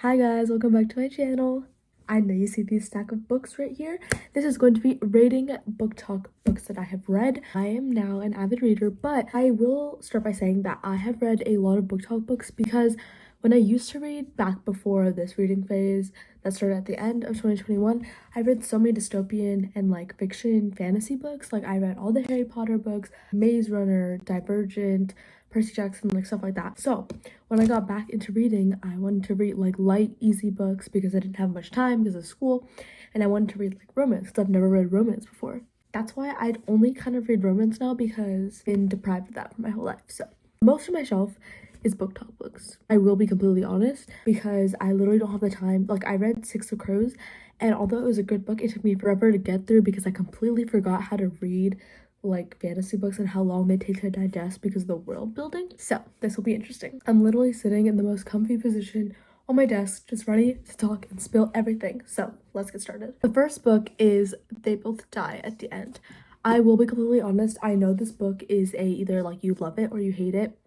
Hi guys, welcome back to my channel. I know you see these stack of books right here. This is going to be rating BookTok books that I have read. I am now an avid reader, but I will start by saying that I have read a lot of BookTok books because when I used to read back before this reading phase that started at the end of 2021, I read so many dystopian and like fiction fantasy books. Like I read all the Harry Potter books, Maze Runner, Divergent, Percy Jackson, like stuff like that. So when I got back into reading, I wanted to read like light, easy books because I didn't have much time because of school, and I wanted to read like romance because I've never read romance before. That's why I'd only kind of read romance now because I've been deprived of that for my whole life. So most of my shelf is BookTok books. I will be completely honest because I literally don't have the time. Like I read Six of Crows, and although it was a good book, it took me forever to get through because I completely forgot how to read like fantasy books and how long they take to digest because of the world building. So this will be interesting. I'm literally sitting in the most comfy position on my desk, just ready to talk and spill everything. So let's get started. The first book is They Both Die at the End. I will be completely honest, I know this book is either like you love it or you hate it.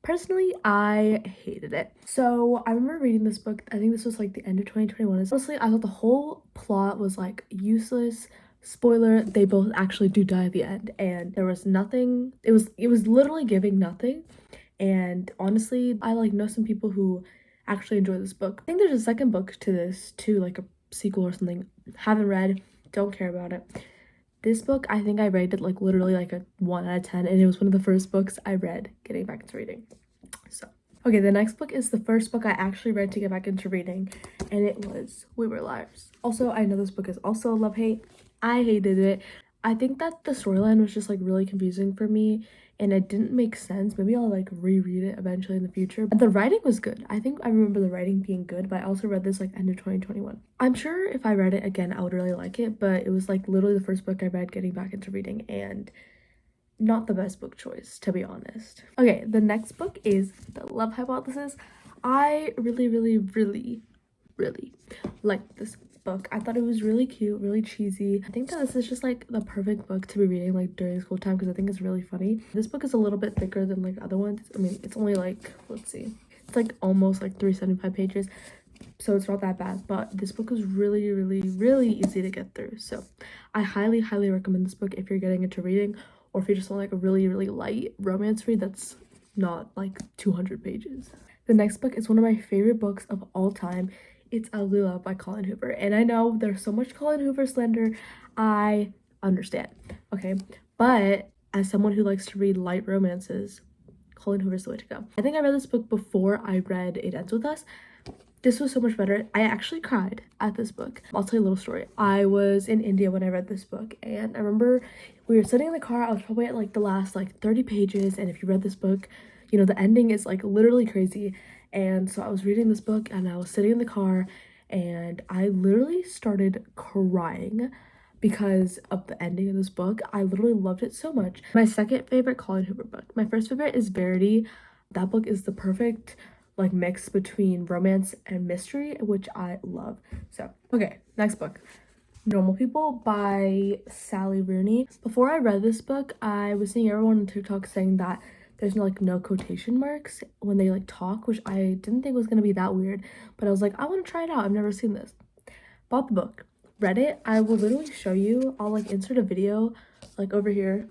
Personally, I hated it. So I remember reading this book, I think this was like the end of 2021. Honestly, I thought the whole plot was like useless. Spoiler, they both actually do die at the end, and there was nothing, it was literally giving nothing. And honestly, I like know some people who actually enjoy this book. I think there's a second book to this too, like a sequel or something. Haven't read, don't care about it. This book, I think I rated like literally like a 1 out of 10, and it was one of the first books I read getting back into reading. So okay, the next book is the first book I actually read to get back into reading, and it was We Were Liars. Also, I know this book is also a love-hate. I hated it. I think that the storyline was just like really confusing for me and it didn't make sense. Maybe I'll like reread it eventually in the future. But the writing was good. I think I remember the writing being good, but I also read this like end of 2021. I'm sure if I read it again, I would really like it, but it was like literally the first book I read getting back into reading and not the best book choice, to be honest. Okay, the next book is The Love Hypothesis. I really liked this book. I thought it was really cute, really cheesy. I think that this is just like the perfect book to be reading like during school time because I think it's really funny. This book is a little bit thicker than like other ones. I mean, it's only like, let's see, it's like almost like 375 pages, so it's not that bad, but this book is really easy to get through. So I highly recommend this book if you're getting into reading, or if you just want like a really light romance read that's not like 200 pages. The next book is one of my favorite books of all time. It's Ugly Love by Colin Hoover, and I know there's so much Colin Hoover slander. I understand, okay, but as someone who likes to read light romances, Colin Hoover's the way to go. I think I read this book before I read It Ends With Us. This was so much better. I actually cried at this book. I'll tell you a little story. I was in India when I read this book, and I remember we were sitting in the car. I was probably at like the last like 30 pages, and if you read this book, you know the ending is like literally crazy. And so I was reading this book and I was sitting in the car and I literally started crying because of the ending of this book. I literally loved it so much. My second favorite Colin Hoover book. My first favorite is Verity. That book is the perfect like mix between romance and mystery, which I love. So okay, next book, Normal People by Sally Rooney. Before I read this book, I was seeing everyone on TikTok saying that there's no quotation marks when they like talk, which I didn't think was gonna be that weird, but I was like, I want to try it out. I've never seen this. Bought the book, read it. I will literally show you. I'll like insert a video like over here.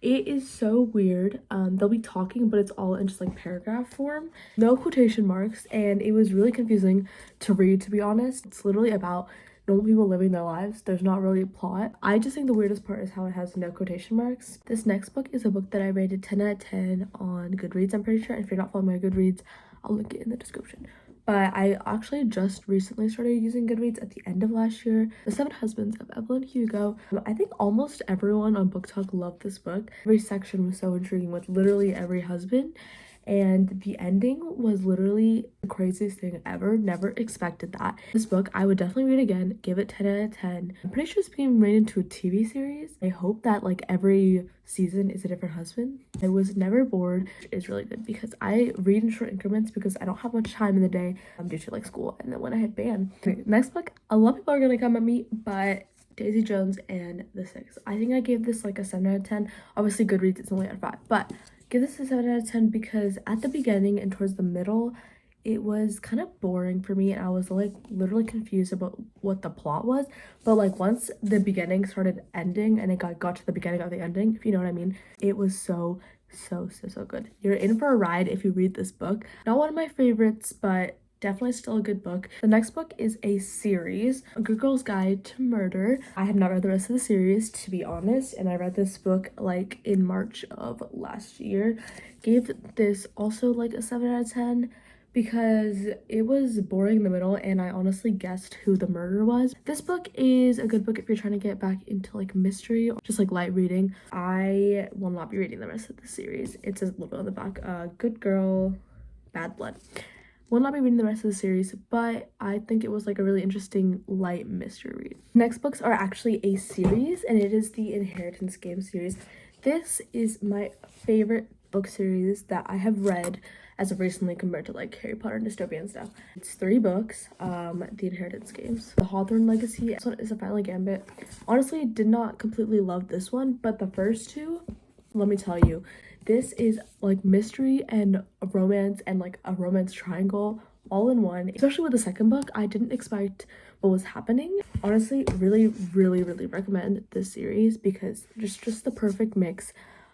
It is so weird. They'll be talking, but it's all in just like paragraph form, no quotation marks, and it was really confusing to read, to be honest. It's literally about normal people living their lives. There's not really a plot. I just think the weirdest part is how it has no quotation marks. This next book is a book that I rated 10 out of 10 on Goodreads, I'm pretty sure. And if you're not following my Goodreads, I'll link it in the description. But I actually just recently started using Goodreads at the end of last year. The Seven Husbands of Evelyn Hugo. I think almost everyone on BookTok loved this book. Every section was so intriguing with literally every husband. And the ending was literally the craziest thing ever. Never expected that. This book I would definitely read again, give it 10 out of 10. I'm pretty sure it's being made into a TV series. I hope that like every season is a different husband. I was never bored, which is really good because I read in short increments because I don't have much time in the day due to like school and then when I had band. Okay, next book, a lot of people are gonna come at me, but Daisy Jones and the Six. I think I gave this like a 7 out of 10. Obviously Goodreads it's only at 5, but give this a 7 out of 10 because at the beginning and towards the middle, it was kind of boring for me and I was like literally confused about what the plot was. But like once the beginning started ending and it got to the beginning of the ending, if you know what I mean, it was so good. You're in for a ride if you read this book. Not one of my favorites, but definitely still a good book. The next book is a series, A Good Girl's Guide to Murder. I have not read the rest of the series, to be honest, and I read this book like in March of last year. Gave this also like a 7 out of 10 because it was boring in the middle and I honestly guessed who the murderer was. This book is a good book if you're trying to get back into like mystery or just like light reading. I will not be reading the rest of the series. It says a little bit on the back, Good Girl, Bad Blood. Will not be reading the rest of the series, but I think it was like a really interesting light mystery read. Next books are actually a series and it is the Inheritance Game series. This is my favorite book series that I have read as of recently compared to like Harry Potter and dystopian and stuff. It's 3 books, the Inheritance Games. The Hawthorne Legacy, this one is a Final Gambit. Honestly, did not completely love this one, but the first 2, let me tell you, this is like mystery and romance and like a romance triangle all in one. Especially with the second book, I didn't expect what was happening. Honestly, really recommend this series because just the perfect mix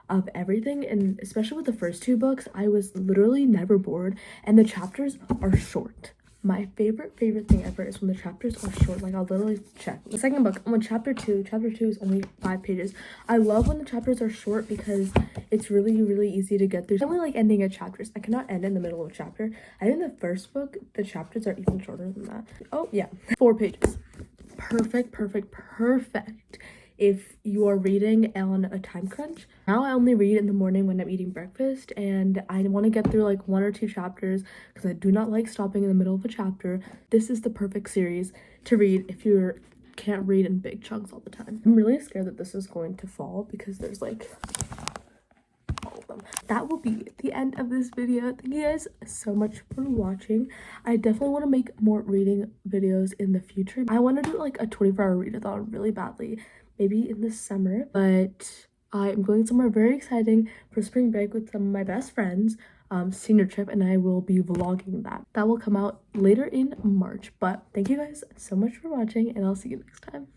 of everything, and especially with the first 2 books, I was literally never bored and the chapters are short. My favorite thing ever is when the chapters are short. Like I'll literally check the second book. I'm on chapter 2 is only 5 pages. I love when the chapters are short because it's really easy to get through. I only like ending at chapters. I cannot end in the middle of a chapter. I think in the first book the chapters are even shorter than that. Oh yeah, 4 pages. Perfect if you are reading on a time crunch. Now I only read in the morning when I'm eating breakfast and I want to get through like 1 or 2 chapters because I do not like stopping in the middle of a chapter. This is the perfect series to read if you can't read in big chunks all the time. I'm really scared that this is going to fall because there's like all of them. That will be the end of this video. Thank you guys so much for watching. I definitely want to make more reading videos in the future. I want to do like a 24-hour readathon really badly, maybe in the summer, but I'm going somewhere very exciting for spring break with some of my best friends, senior trip, and I will be vlogging that. That will come out later in March. But thank you guys so much for watching and I'll see you next time.